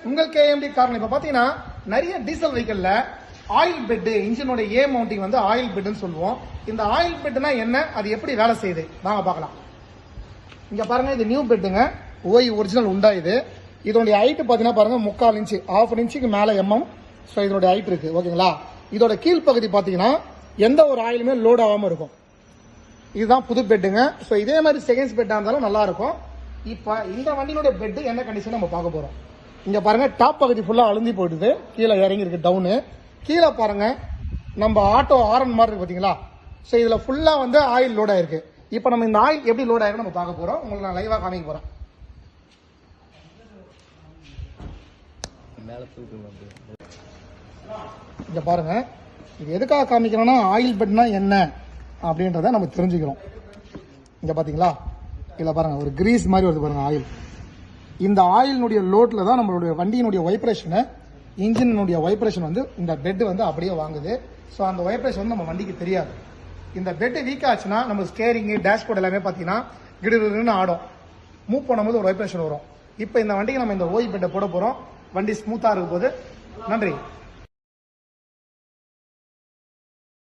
உங்கள் கேஎம்டி காரணம் இப்ப பாத்தீங்கன்னா நிறைய டீசல் வெஹிக்கிள்ல ஆயில் பெட் இன்ஜினோட ஏ மவுண்டிங் வந்து ஆயில் பெட்னு சொல்லுவோம். இந்த ஆயில் பெட்னா என்ன, அது எப்படி வேலை செய்யுது வாங்க பார்க்கலாம். இங்க பாருங்க, இது நியூ பெட்டுங்க, ஓய் ஒரிஜினல் உண்டா இது. இதோடைய ஹைட் பாத்தீங்கன்னா பாருங்க 3/4 இன்ச்சு, 1/2 இன்ச்சுக்கு மேல எம்எம். ஸோ இதோட ஹைட் இருக்கு ஓகேங்களா. இதோட கீழ்ப்பகுதி பாத்தீங்கன்னா எந்த ஒரு ஆயிலுமே லோட் ஆகாம இருக்கும். இதுதான் புது பெட்டுங்க. ஸோ இதே மாதிரி செகண்ட்ஸ் பெட்டா இருந்தாலும் நல்லா இருக்கும். இப்ப இந்த வண்டியோட பெட் என்ன கண்டிஷன் நம்ம பார்க்க போறோம். இங்க பாருங்க, டாப் பகுதி ஃபுல்லா அழுந்தி போயிடுது, கீழே இறங்கி இருக்கு டவுனு. கீழே பாருங்க நம்ம ஆட்டோ ஆரன் மாதிரி இருக்கு பாத்தீங்களா. ஸோ இதுல ஃபுல்லா வந்து ஆயில் லோட் ஆயிருக்கு. இப்போ நம்ம இந்த ஆயில் எப்படி லோட் ஆயிருக்கு நம்ம பார்க்க போறோம். உங்களுக்கு நான் லைவா காமிக்க போறேன். இங்க பாருங்க, இது எதுக்காக காமிக்கிறோம்னா ஆயில் பெட்னா என்ன அப்படின்றத நம்ம தெரிஞ்சுக்கிறோம். இங்க பாத்தீங்களா, இதுல பாருங்க ஒரு கிரீஸ் மாதிரி வருது பாருங்க ஆயில். இந்த ஆயிலினுடைய லோட்ல தான் நம்மளுடைய வண்டியினுடைய வைப்ரேஷனை, இன்ஜினுடைய வைப்ரேஷன் வந்து இந்த பெட் வந்து அப்படியே வாங்குது. ஸோ அந்த வைப்ரேஷன் வந்து நம்ம வண்டிக்கு தெரியாது. இந்த பெட் வீக் ஆச்சுன்னா நம்ம ஸ்டேரிங் டேஷ்போர்ட் எல்லாமே பார்த்தீங்கன்னா கிடுன்னு ஆடும். மூவ் பண்ணும்போது ஒரு வைப்ரேஷன் வரும். இப்போ இந்த வண்டிக்கு நம்ம இந்த ஓய் பெட்டை போட போறோம். வண்டி ஸ்மூத்தா இருக்க போது. நன்றி.